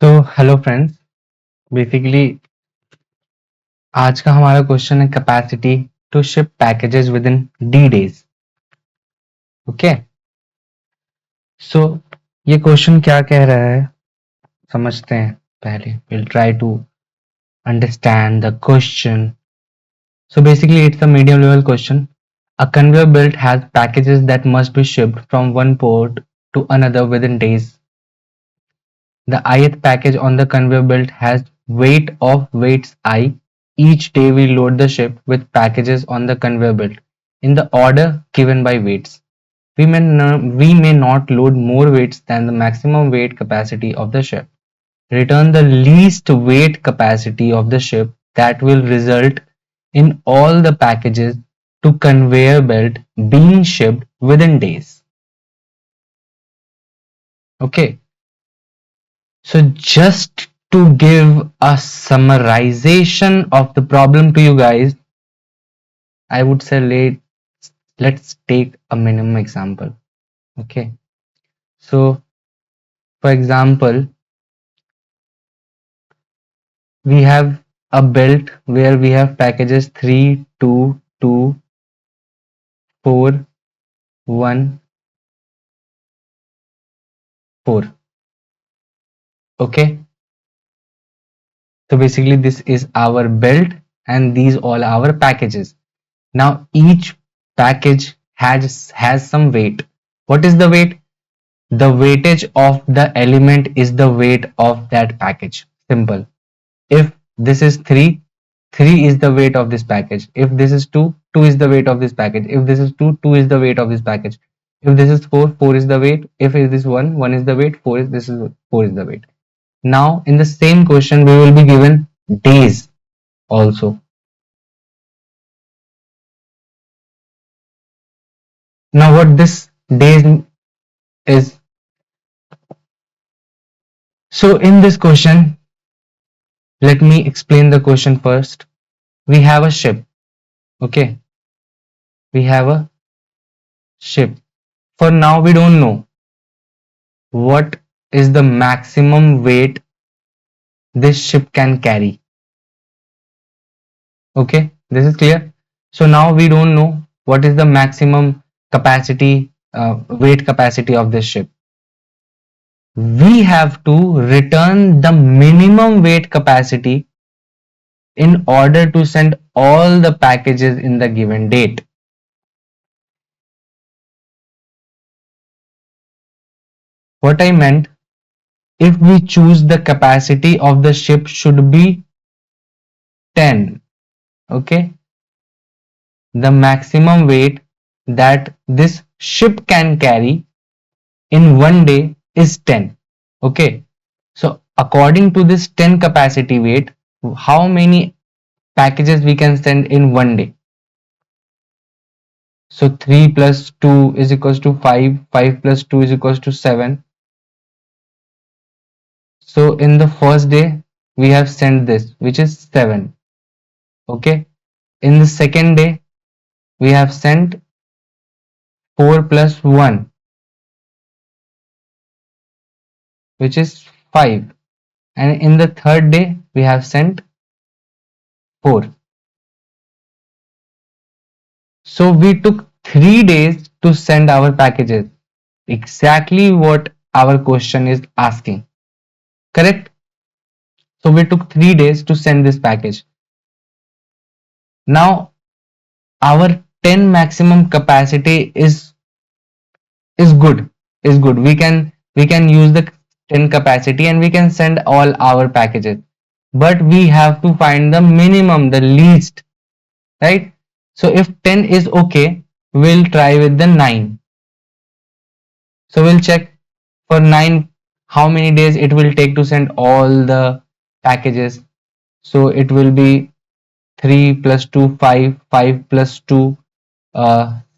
तो hello friends, basically आज का हमारा क्वेश्चन है capacity to ship packages within D days. Okay, so ये क्वेश्चन क्या कह रहा है समझते हैं। पहले will try to understand the question. So basically it's a medium level question. A conveyor belt has packages that must be shipped from one port to another within days. The ith package on the conveyor belt has weight of weights I. Each day we load the ship with packages on the conveyor belt in the order given by weights. We may not load more weights than the maximum weight capacity of the ship. Return the least weight capacity of the ship that will result in all the packages to conveyor belt being shipped within days. Okay, so just to give a summarization of the problem to you guys, I would say let's take a minimum example. Okay, so for example, we have a belt where we have packages 3, 2, 2, 4, 1, 4. Okay, so basically this is our belt and these all our packages. Now each package has some weight. What is the weight? The weightage of the element is the weight of that package. Simple. If this is 3, 3 is the weight of this package. If this is 2, 2 is the weight of this package. If this is 2, 2 is the weight of this package. If this is 4, 4 is the weight. If it is 1, 1 is the weight. 4 is the weight. Now in the same question we will be given days also. Now what this days is, so in this question, let me explain the question first. We have a ship. Okay, we have a ship. For now we don't know what is the maximum weight this ship can carry. Okay, this is clear. So now we don't know what is the maximum capacity, weight capacity of this ship. We have to return the minimum weight capacity in order to send all the packages in the given date. What I meant, if we choose the capacity of the ship should be 10. Okay, the maximum weight that this ship can carry in one day is 10. Okay, so according to this 10 capacity weight, how many packages we can send in one day? So 3 plus 2 is equals to 5, 5 plus 2 is equals to 7. So in the first day we have sent this, which is 7. Okay, in the second day we have sent 4 plus 1, which is 5, and in the third day we have sent 4. So we took 3 days to send our packages, exactly what our question is asking. Correct? So we took 3 days to send this package. Now our 10 maximum capacity is good. Is good. We can use the 10 capacity and we can send all our packages. But we have to find the minimum, the least, right? So if 10 is okay, we'll try with the 9. So we'll check for 9 how many days it will take to send all the packages. So it will be 3 plus 2, 5, 5 plus 2,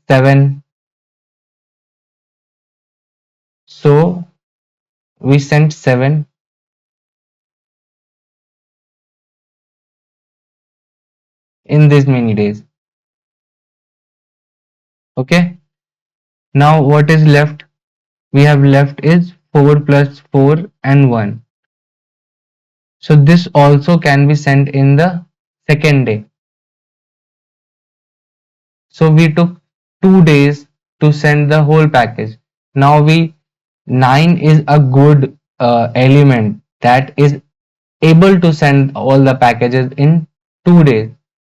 7. So we sent 7 in these many days. Okay. Now what is left? We have left is 4 plus 4 and 1. So this also can be sent in the second day. So we took 2 days to send the whole package. Now 9 is a good element that is able to send all the packages in 2 days.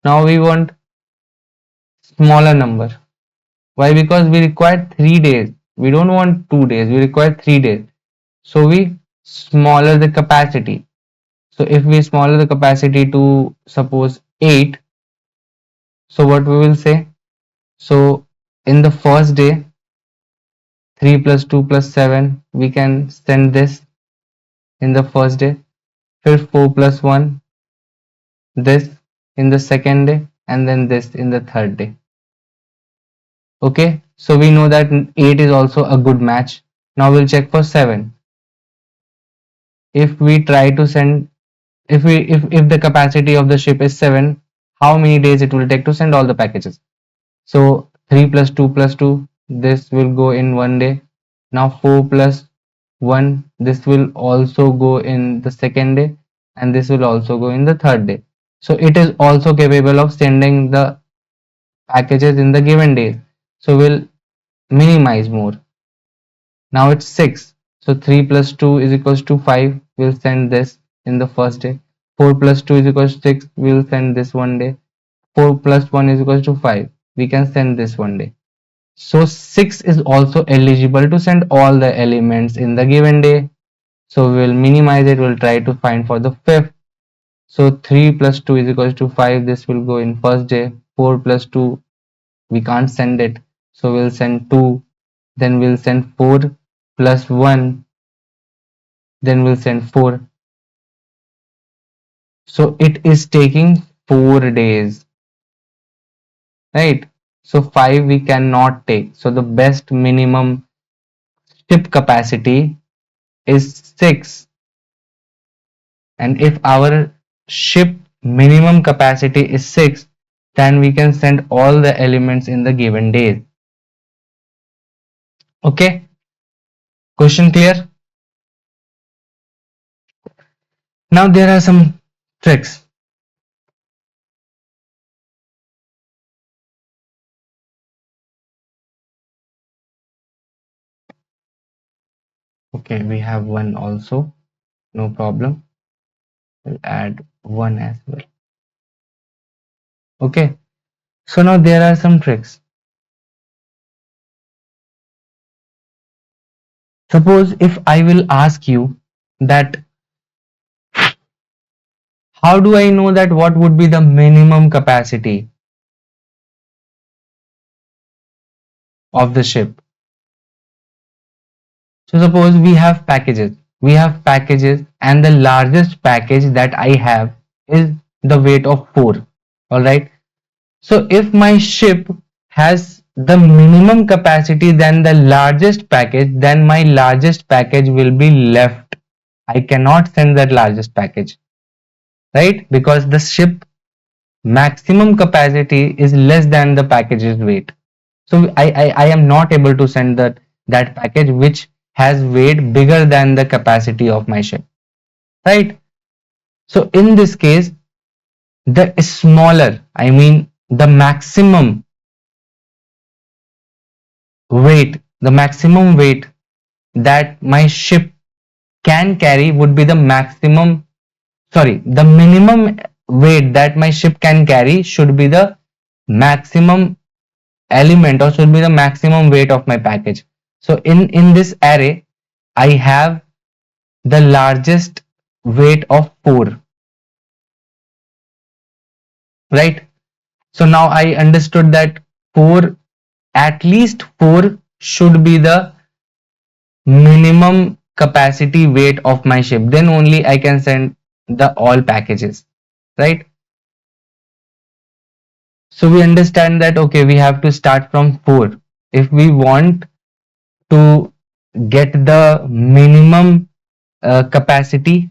Now we want smaller number. Why? Because we require 3 days. We don't want 2 days. We require 3 days. So we smaller the capacity. So if we smaller the capacity to suppose 8, so what we will say? So in the first day, 3 plus 2 plus 7, we can send this in the first day. Fifth 4 plus 1, this in the second day, and then this in the third day. Okay, so we know that 8 is also a good match. Now we'll check for 7. If we try to send, if the capacity of the ship is 7, how many days it will take to send all the packages? So 3 plus 2 plus 2, this will go in one day. Now 4 plus 1, this will also go in the second day, and this will also go in the third day. So it is also capable of sending the packages in the given day. So we'll minimize more. Now it's 6. So 3 plus 2 is equals to 5. We'll send this in the first day. 4 plus 2 is equals to 6. We'll send this one day. 4 plus 1 is equals to 5. We can send this one day. So 6 is also eligible to send all the elements in the given day. So we'll minimize it. We'll try to find for the fifth. So 3 plus 2 is equals to 5. This will go in first day. 4 plus 2, we can't send it. So we'll send 2. Then we'll send 4 plus 1. Then we'll send 4. So it is taking 4 days. Right? So 5 we cannot take. So the best minimum ship capacity is 6. And if our ship minimum capacity is 6, then we can send all the elements in the given days. Okay? Question clear? Now there are some tricks. Okay, we have one also. No problem. We'll add one as well. Okay. So now there are some tricks. Suppose if I will ask you that how do I know that what would be the minimum capacity of the ship? So suppose we have packages. We have packages and the largest package that I have is the weight of 4. Alright. So if my ship has the minimum capacity than the largest package, then my largest package will be left. I cannot send that largest package. Right? Because the ship maximum capacity is less than the package's weight. So I am not able to send that package which has weight bigger than the capacity of my ship. Right? So in this case, the smaller, I mean the maximum weight that my ship can carry would be the the minimum weight that my ship can carry should be the maximum element or should be the maximum weight of my package. So in this array, I have the largest weight of 4, right? So now I understood that 4, at least 4 should be the minimum capacity weight of my ship. Then only I can send the all packages, right? So we understand that, okay, we have to start from 4. If we want to get the minimum capacity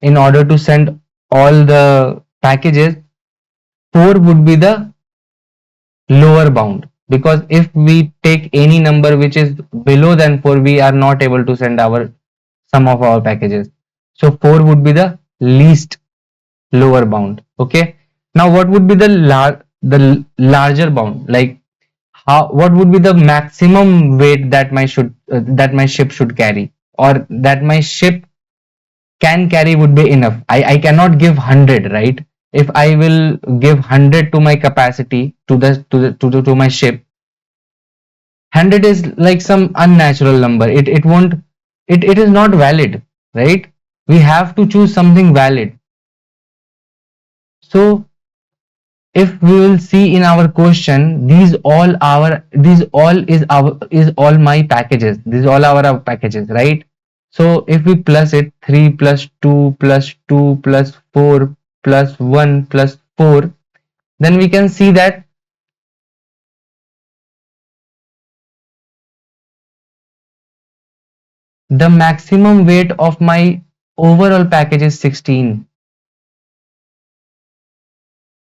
in order to send all the packages, 4 would be the lower bound, because if we take any number which is below than 4, we are not able to send our some of our packages. So 4 would be the least lower bound. Okay. Now what would be the larger bound? Like how, what would be the maximum weight that that my ship should carry, or that my ship can carry would be enough? I cannot give 100, right? If I will give 100 to my capacity to to my ship, 100 is like some unnatural number. It won't, it is not valid, right? We have to choose something valid. So if we will see in our question, these all is our, is all my packages, these all our packages, right? So if we plus it, 3 plus 2 plus 2 plus 4 plus 1 plus 4, then we can see that the maximum weight of my overall package is 16.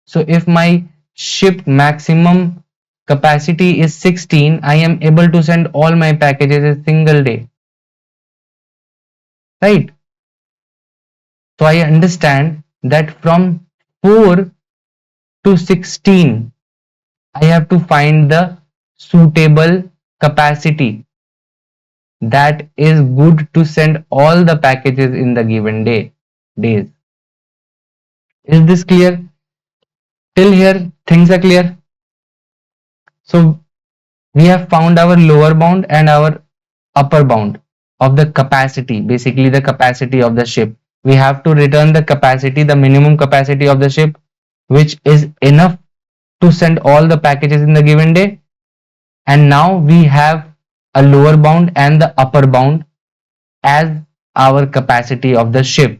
So if my ship maximum capacity is 16, I am able to send all my packages in a single day, right? So I understand that from 4 to 16, I have to find the suitable capacity that is good to send all the packages in the given days. Is this clear? Till here, things are clear. So we have found our lower bound and our upper bound of the capacity, basically the capacity of the ship. We have to return the capacity, the minimum capacity of the ship, which is enough to send all the packages in the given day. And now we have a lower bound and the upper bound as our capacity of the ship.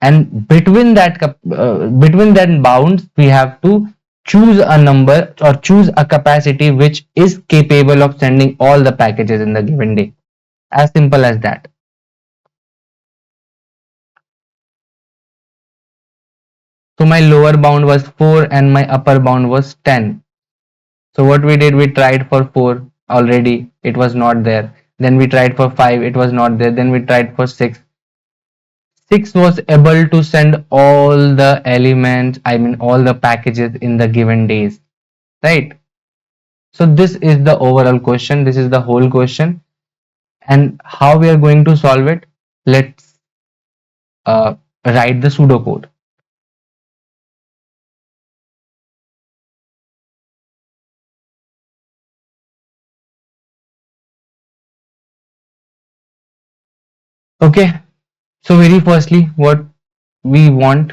And between that bounds, we have to choose a number or choose a capacity which is capable of sending all the packages in the given day. As simple as that. So my lower bound was 4 and my upper bound was 10. So what we did, we tried for 4 already, it was not there. Then we tried for 5, it was not there. Then we tried for 6. 6 was able to send all the elements, I mean all the packages in the given days, right? So this is the overall question. This is the whole question. And how we are going to solve it? Let's write the pseudocode. Okay. So very firstly, what we want,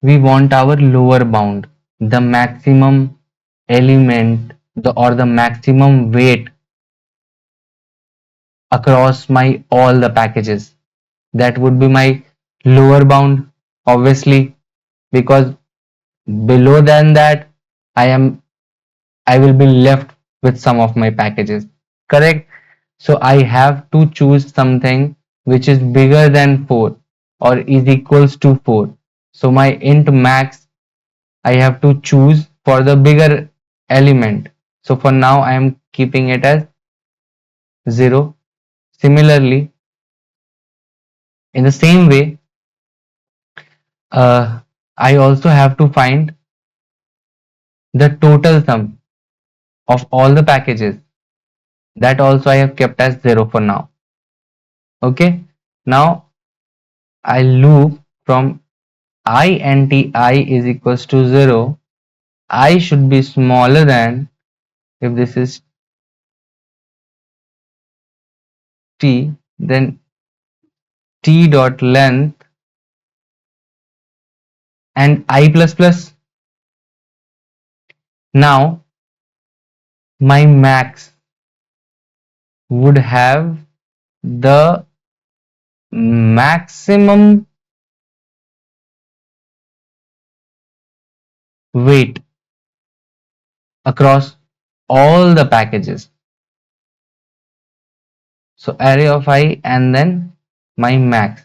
we want our lower bound, the maximum element, or the maximum weight across my all the packages. That would be my lower bound, obviously, because below than that, I will be left with some of my packages. Correct? So I have to choose something which is bigger than 4 or is equals to 4. So my int max, I have to choose for the bigger element. So for now I am keeping it as 0. Similarly, in the same way, uh, I also have to find the total sum of all the packages. That also I have kept as 0 for now. Okay. Now I loop from I and I is equals to 0. I should be smaller than, if this is t, then t dot length and I plus plus. Now my max would have the maximum weight across all the packages. So array of I and then my max.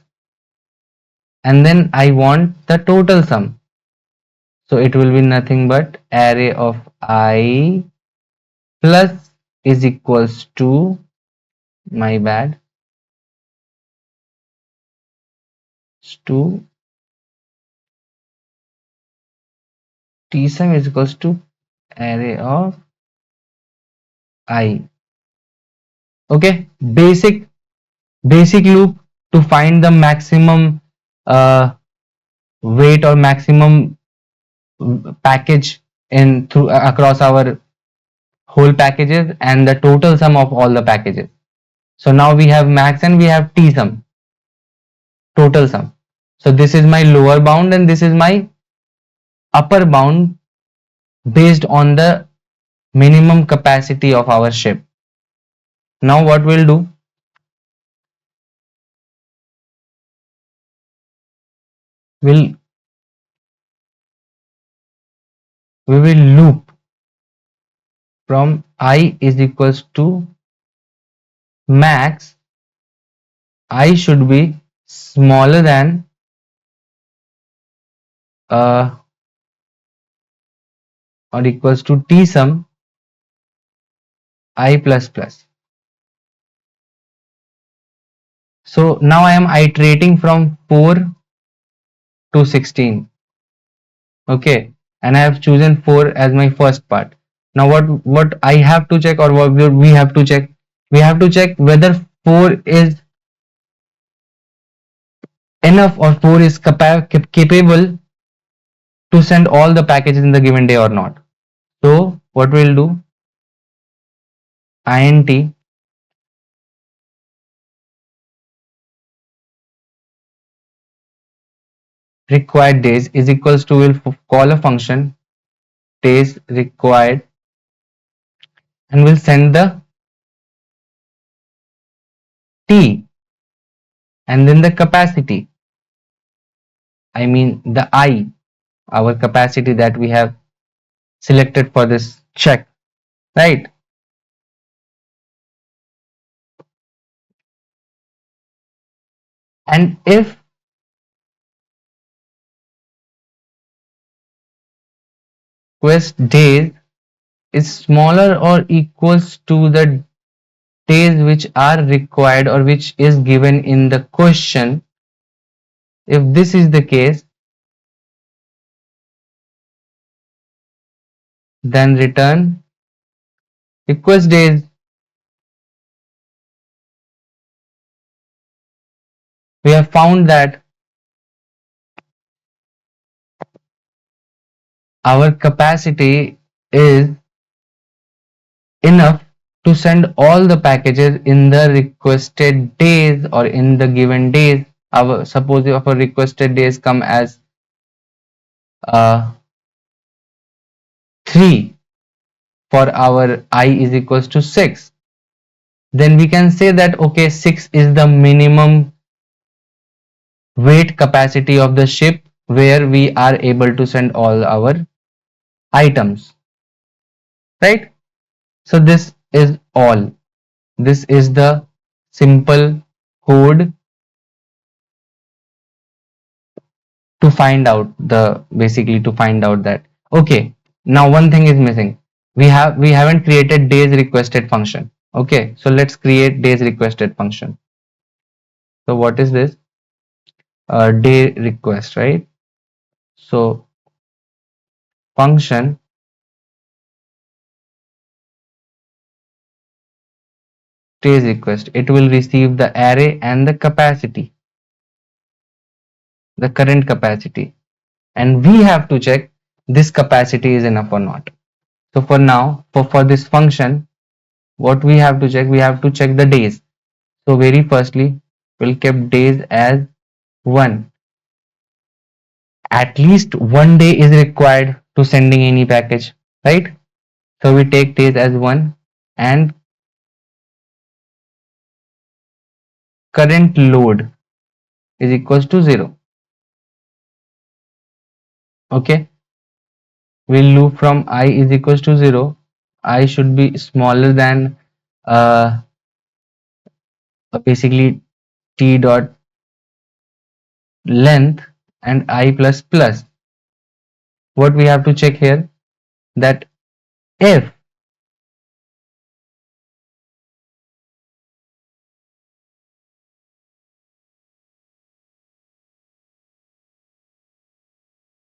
And then I want the total sum. So it will be nothing but array of I plus is equals to, my bad, to tsum is equals to array of I. Okay, basic loop to find the maximum weight or maximum package in through across our whole packages and the total sum of all the packages. So now we have max and we have tsum, total sum. So this is my lower bound and this is my upper bound based on the minimum capacity of our ship. Now what we'll do, we'll we will loop from I is equals to max. I should be smaller than uh, or equals to tsum I plus plus. So now I am iterating from 4 to 16. Okay, and I have chosen 4 as my first part. Now what I have to check, or what we have to check, we have to check whether 4 is enough or 4 is capable to send all the packages in the given day or not. So what we'll do, int required days is equals to, we'll call a function days required and we'll send the t and then the capacity, I mean the I, our capacity that we have selected for this check, right? And if quest days is smaller or equals to the days which are required or which is given in the question, if this is the case, then return request days. We have found that our capacity is enough to send all the packages in the requested days or in the given days. Our suppose if our requested days come as uh, 3 for our I is equals to 6, then we can say that okay, 6 is the minimum weight capacity of the ship where we are able to send all our items, right? So this is all. This is the simple code to find out the, basically to find out that okay, now one thing is missing. We haven't created days requested function. Okay, so let's create days requested function. So what is this? Day request, right? So function days request, it will receive the array and the capacity, the current capacity, and we have to check this capacity is enough or not. So for now, for this function, what we have to check, we have to check the days. So very firstly, we'll keep days as 1. At least one day is required to sending any package, right? So we take days as 1 and current load is equals to 0. Okay, we'll loop from I is equals to 0. I should be smaller than uh, basically t dot length and I plus plus. What we have to check here, that if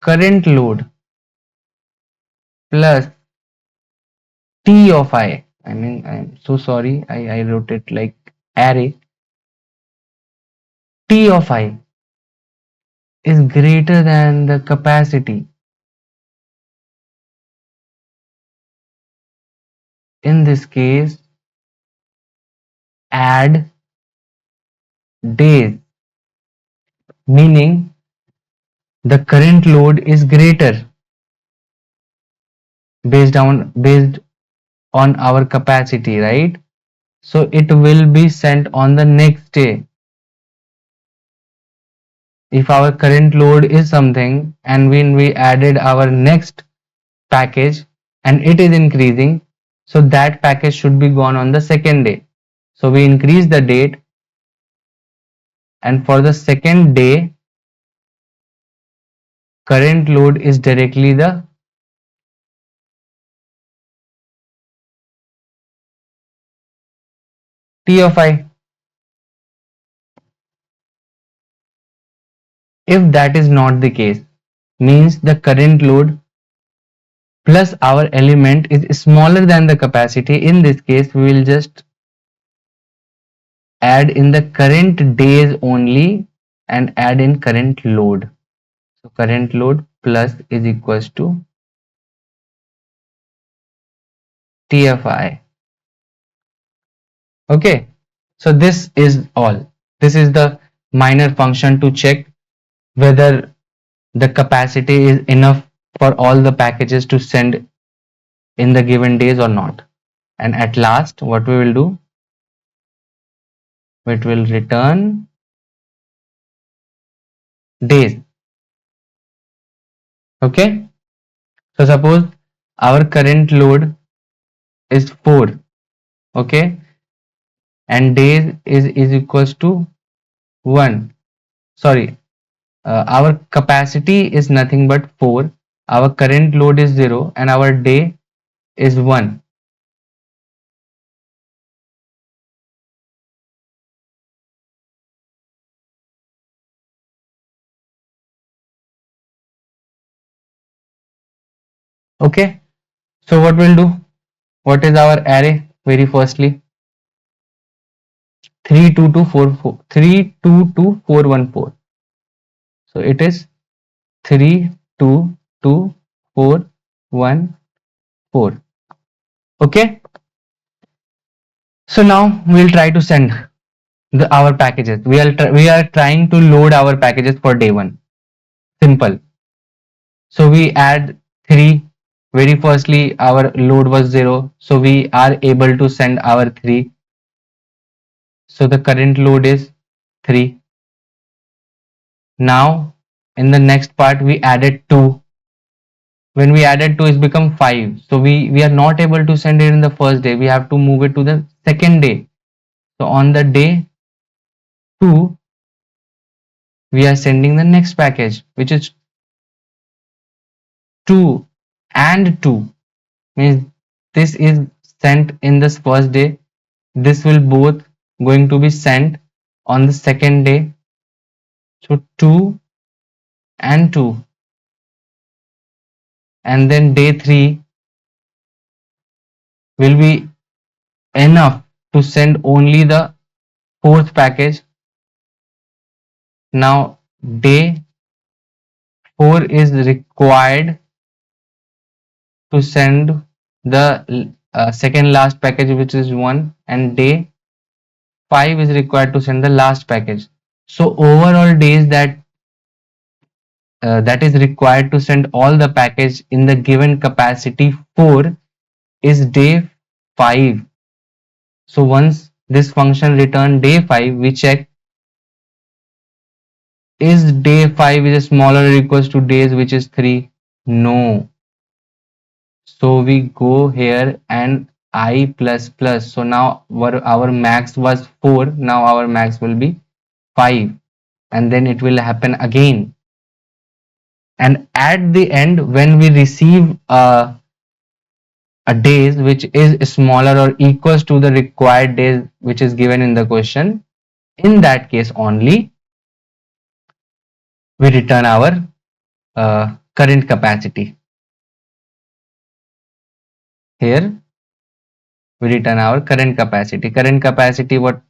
current load plus T of I. I mean, I'm so sorry. I wrote it like array. T of I is greater than the capacity. In this case, add days, meaning the current load is greater based on our capacity, right? So it will be sent on the next day. If our current load is something and when we added our next package and it is increasing, so that package should be gone on the second day. So we increase the date, and for the second day current load is directly the T of I. If that is not the case, means the current load plus our element is smaller than the capacity. In this case, we will just add in the current days only and add in current load. So current load plus is equals to TFI. Okay. So this is all. This is the minor function to check whether the capacity is enough for all the packages to send in the given days or not. And at last, what we will do, it will return days. Okay. So suppose our current load is 4. Okay. And days is equals to 1. Sorry. Our capacity is nothing but 4. Our current load is 0 and our day is 1. Okay. So what we'll do? What is our array? Very firstly, 322414. So it is 322414. Okay. So now we'll try to send our packages. We are trying to load our packages for day 1. Simple. So we add 3. Very firstly, our load was 0. So we are able to send our 3. So the current load is 3. Now in the next part we added 2. When we added 2, it's become 5. So we are not able to send it in the first day. We have to move it to the second day. So on the day 2, we are sending the next package, which is 2 and 2. Means this is sent in this first day. This will both going to be sent on the second day. So 2 and 2. And then day 3 will be enough to send only the fourth package. Now day 4 is required to send the second last package, which is 1, and day 5 is required to send the last package. So overall days that is required to send all the package in the given capacity 4 is day 5. So once this function return day 5, we check is day 5 is smaller or equals to days which is 3. No. So we go here and I plus plus. So now our max was 4. Now our max will be 5. And then it will happen again. And at the end, when we receive a days which is smaller or equals to the required days which is given in the question, in that case only we return our current capacity. Here we return our current capacity. Current capacity, what?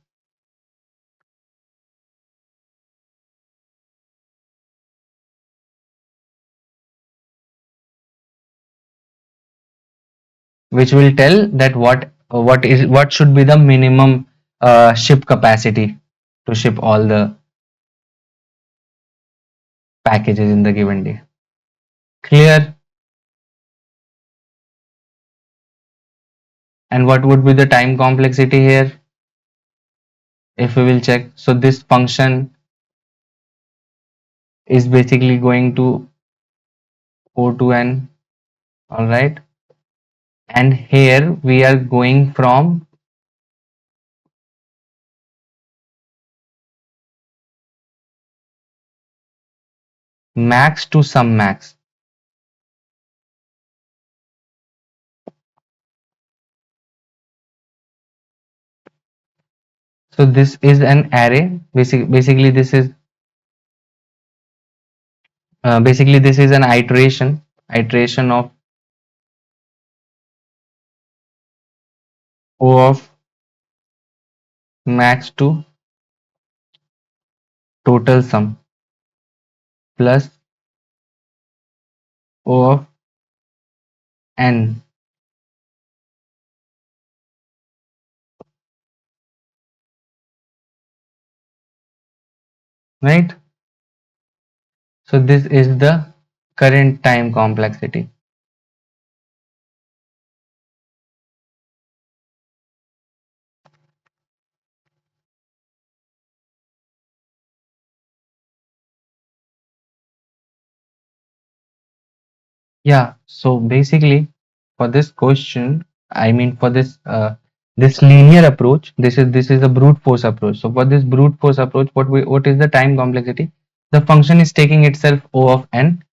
Which will tell that what should be the minimum ship capacity to ship all the packages in the given day. Clear? And what would be the time complexity here? If we will check, so this function is basically going to O to N, all right? And here we are going from max to sum max. So this is an array. Basically this is an iteration of O of max to total sum plus O of n, right? So this is the current time complexity. Yeah, so basically for this question, I mean for this linear approach, this is a brute force approach. So for this brute force approach, what is the time complexity? The function is taking itself O of n,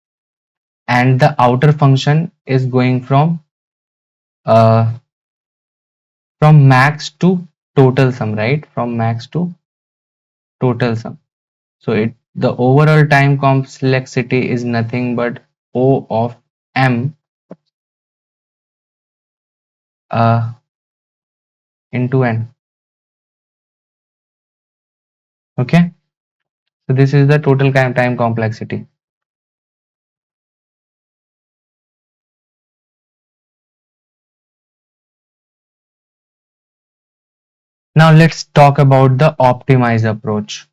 and the outer function is going uh, from max to total sum, right? From max to total sum. So the overall time complexity is nothing but O of m uh, into n. Okay, so this is the total time complexity. Now let's talk about the optimized approach.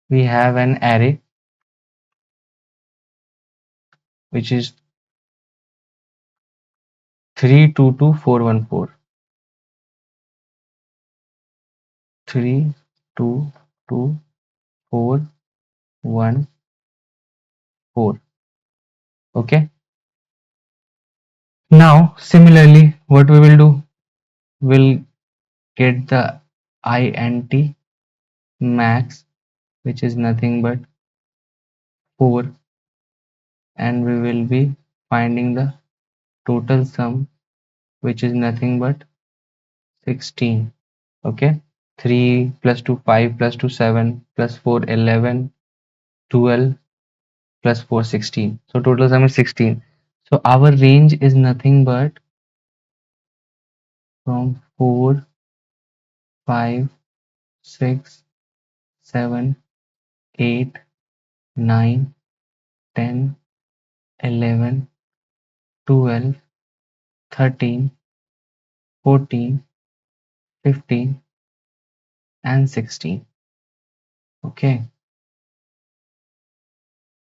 We have an array which is 322414. 322414. Okay. Now similarly, what we will do, we'll get the int max, which is nothing but 4, and we will be finding the total sum, which is nothing but 16. Okay, 3 plus 2 5 plus 2 7 plus 4 11 12 plus 4 16. So total sum is 16. So our range is nothing but from 4 5 6 7 8 9 10 11 12 13 14 15 and 16. Okay,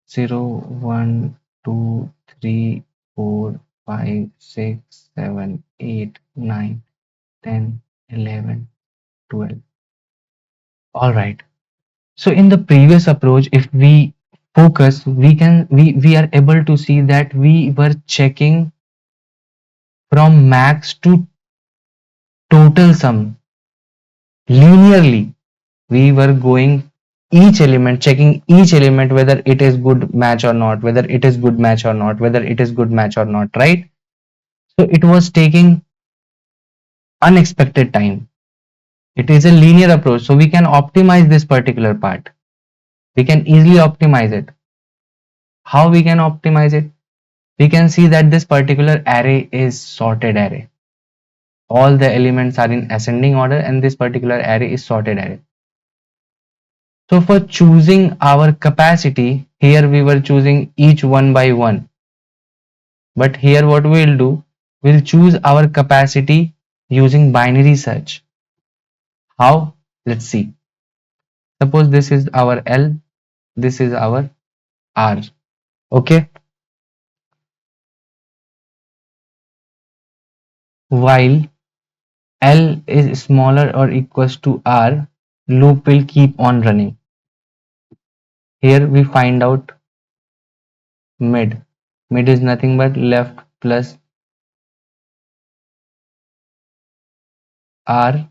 0 1 2 3 4 5 6 7 8 9 10 11 12. All right. So in the previous approach, if we focus, we are able to see that we were checking from max to total sum linearly. We were going each element, checking each element whether it is good match or not, whether it is good match or not, whether it is good match or not, right? So it was taking unexpected time. It is a linear approach, so we can optimize this particular part. We can easily optimize it. How we can optimize it? We can see that this particular array is sorted array. All the elements are in ascending order and this particular array is sorted array. So for choosing our capacity, here we were choosing each one by one. But here what we will do, we'll choose our capacity using binary search. How? Let's see. Suppose this is our L, this is our R. Okay. While L is smaller or equals to R, loop will keep on running. Here we find out mid. Mid is nothing but left plus R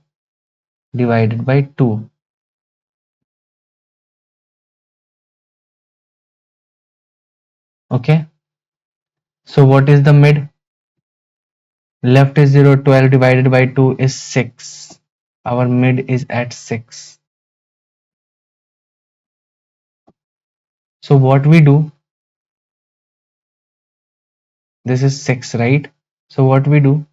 divided by 2. Okay. So what is the mid? Left is 0, 12 divided by 2 is 6. Our mid is at 6. So what we do, this is 6, right? So what we do,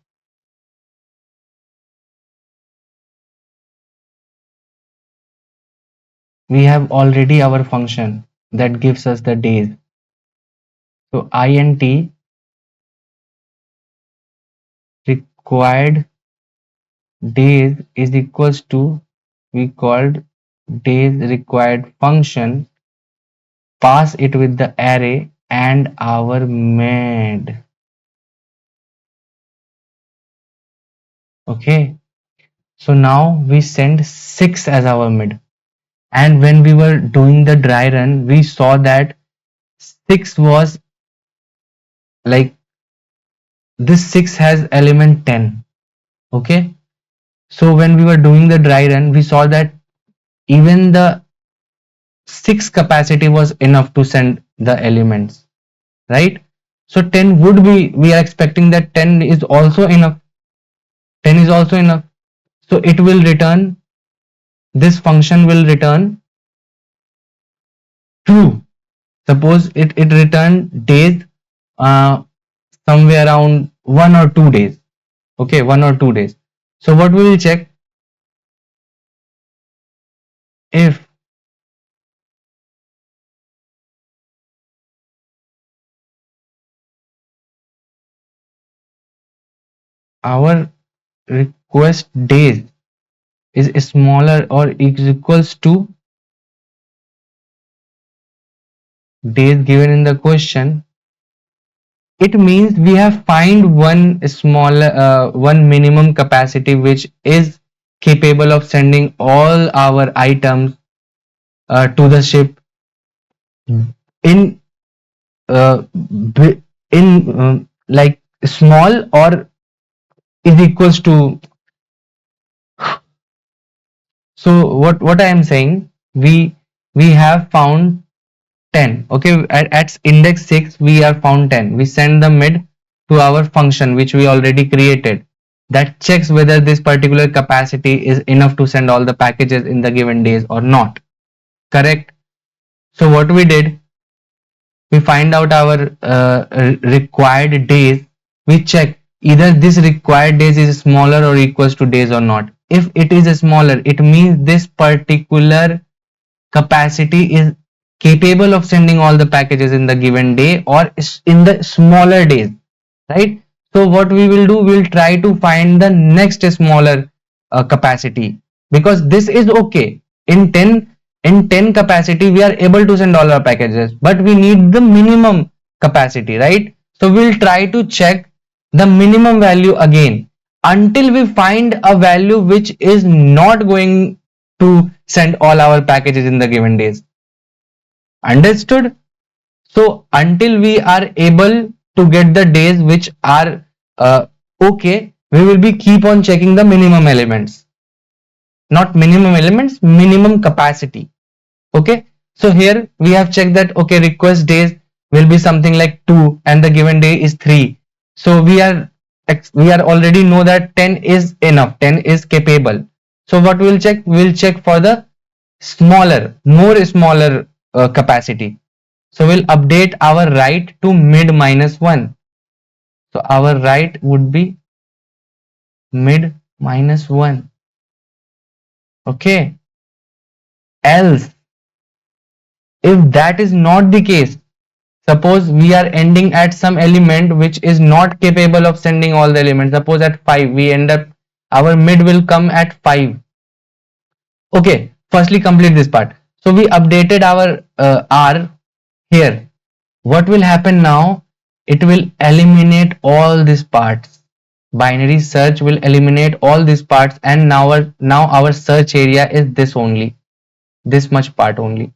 we have already our function that gives us the days. So int required days is equals to, we called days required function, pass it with the array and our mid. Okay, so now we send 6 as our mid, and when we were doing the dry run we saw that 6 was like, this 6 has element 10. Okay, so when we were doing the dry run we saw that even the 6 capacity was enough to send the elements, right? So 10 would be, we are expecting that 10 is also enough. 10 is also enough. So it will return, this function will return true. Suppose it returned days, somewhere around 1 or 2 days. Okay, 1 or 2 days. So what we will check, if our request days is smaller or is equals to days given in the question, it means we have find one smaller, one minimum capacity which is capable of sending all our items to the ship in like small or is equals to. So what I am saying, we have found 10. Okay, at index 6 we are found 10. We send the mid to our function which we already created, that checks whether this particular capacity is enough to send all the packages in the given days or not. Correct? So what we did, we find out our required days. We check either this required days is smaller or equals to days or not. If it is smaller, it means this particular capacity is capable of sending all the packages in the given day or in the smaller days, right? So what we will do, we'll try to find the next smaller capacity, because this is okay. In 10 capacity we are able to send all our packages, but we need the minimum capacity, right? So we'll try to check the minimum value again until we find a value which is not going to send all our packages in the given days. Understood? So until we are able to get the days which are okay, we will be keep on checking the minimum elements, not minimum elements, minimum capacity. Okay, so here we have checked that okay, request days will be something like 2 and the given day is 3. So we are we are already know that 10 is enough, 10 is capable. So what we'll check? We'll check for the smaller, more smaller capacity. So we'll update our write to mid minus 1. So our write would be mid minus 1. Okay. Else, if that is not the case, suppose we are ending at some element which is not capable of sending all the elements. Suppose at 5, we end up, our mid will come at 5. Okay, firstly complete this part. So we updated our R here. What will happen now? It will eliminate all these parts. Binary search will eliminate all these parts, and now our search area is this only, this much part only.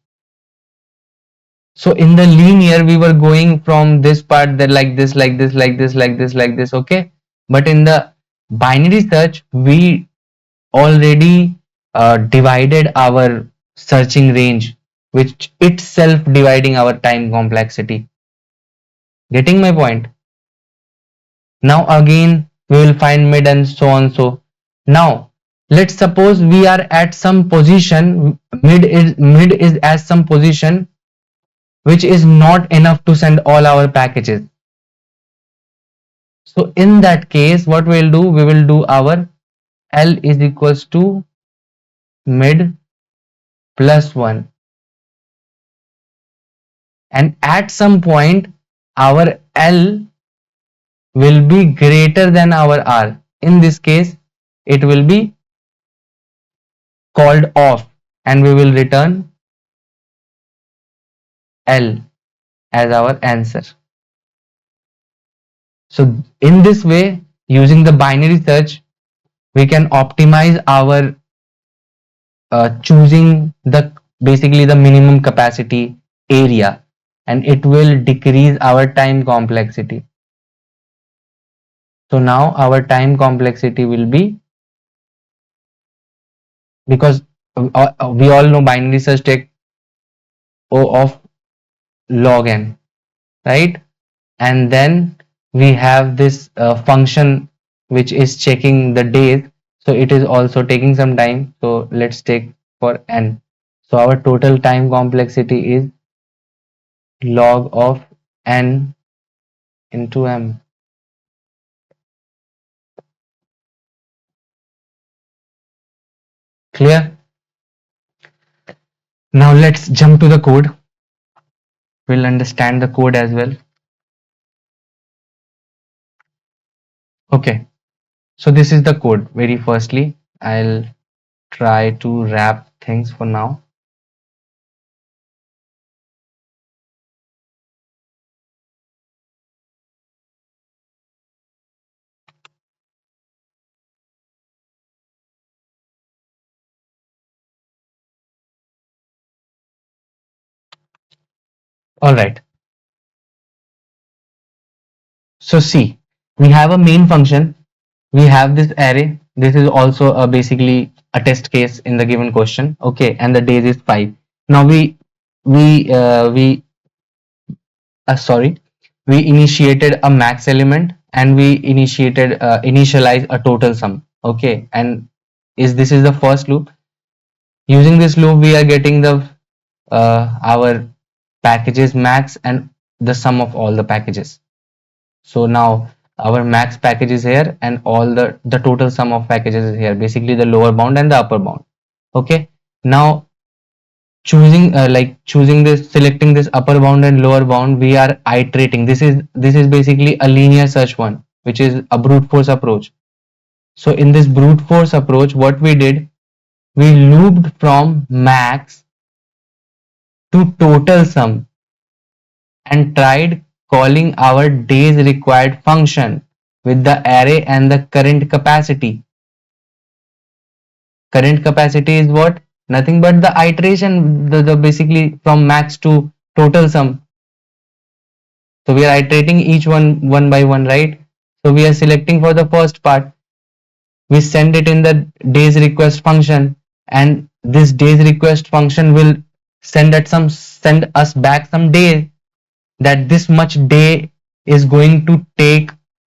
So in the linear, we were going from this part that like this, like this, like this, like this, like this. Okay, but in the binary search, we already divided our searching range, which itself dividing our time complexity. Getting my point? Now again, we will find mid and so on. So now let's suppose we are at some position, mid is at some position which is not enough to send all our packages. So in that case, what we'll do, we will do our L is equals to mid plus 1, and at some point our L will be greater than our R. In this case, it will be called off, and we will return L as our answer. So in this way, using the binary search, we can optimize our choosing the basically the minimum capacity area, and it will decrease our time complexity. So now our time complexity will be, because we all know binary search take O of log n, right? And then we have this function which is checking the days, so it is also taking some time. So let's take for n. So our total time complexity is log of n into m. Clear? Now let's jump to the code. We'll understand the code as well. Okay, so this is the code. Very firstly, I'll try to wrap things for now. All right. So see, we have a main function. We have this array. This is also basically a test case in the given question. Okay, and the days is 5. Now we sorry, we initiated a max element, and we initialize a total sum. Okay, and this is the first loop. Using this loop, we are getting the our packages max and the sum of all the packages. So now our max package is here, and all the total sum of packages is here, basically the lower bound and the upper bound. Okay, now choosing this, selecting this upper bound and lower bound, we are iterating. This is basically a linear search one, which is a brute force approach. So in this brute force approach, what we did, we looped from max to total sum and tried calling our days required function with the array and the current capacity. Current capacity is what? Nothing but the iteration, the basically from max to total sum. So we are iterating each one by one, right? So we are selecting for the first part. We send it in the days request function, and this days request function will send us back some day, that this much day is going to take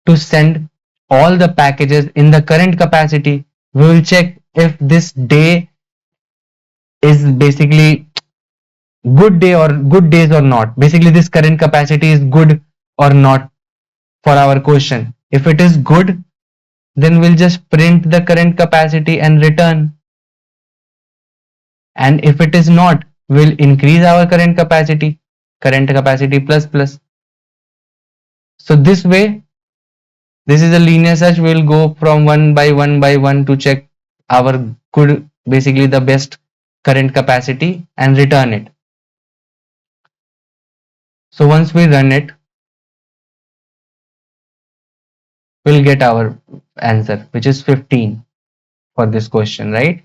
to send all the packages in the current capacity. We will check if this day is basically good day or good days or not. Basically, this current capacity is good or not for our question. If it is good, then we'll just print the current capacity and return. And if it is not, we'll increase our current capacity plus plus. So this way, this is a linear search. We'll go from one by one to check our good, basically the best current capacity and return it. So once we run it, we'll get our answer, which is 15 for this question, right?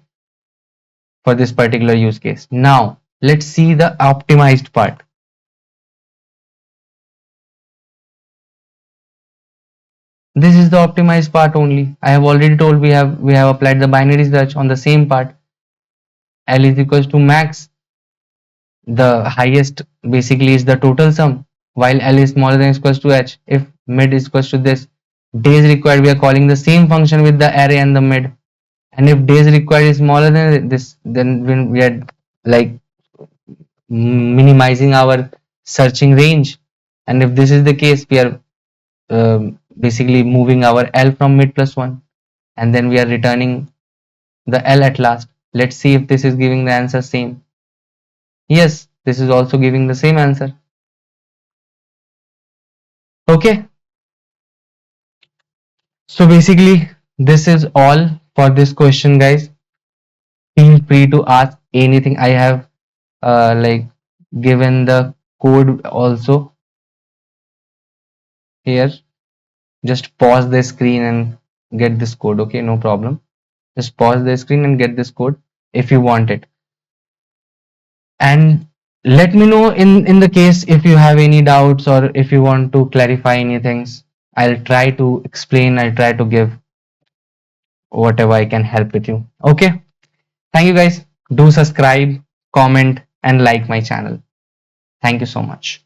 For this particular use case. Now, let's see the optimized part. This is the optimized part only. I have already told we have applied the binary search on the same part. L is equals to max. The highest basically is the total sum, while L is smaller than or equals to H. If mid is equals to this, days required, we are calling the same function with the array and the mid. And if days required is smaller than this, then when we are like minimizing our searching range. And if this is the case, we are basically moving our L from mid plus 1, and then we are returning the L at last. Let's see if this is giving the answer same. Yes, this is also giving the same answer. Okay, so basically this is all for this question, guys. Feel free to ask anything. I have like given the code also here. Just pause the screen and get this code. Okay, no problem. Just pause the screen and get this code if you want it. And let me know in the case if you have any doubts or if you want to clarify anything. I'll try to explain. I'll try to give whatever I can help with you. Okay. Thank you guys. Do subscribe, comment, and like my channel. Thank you so much.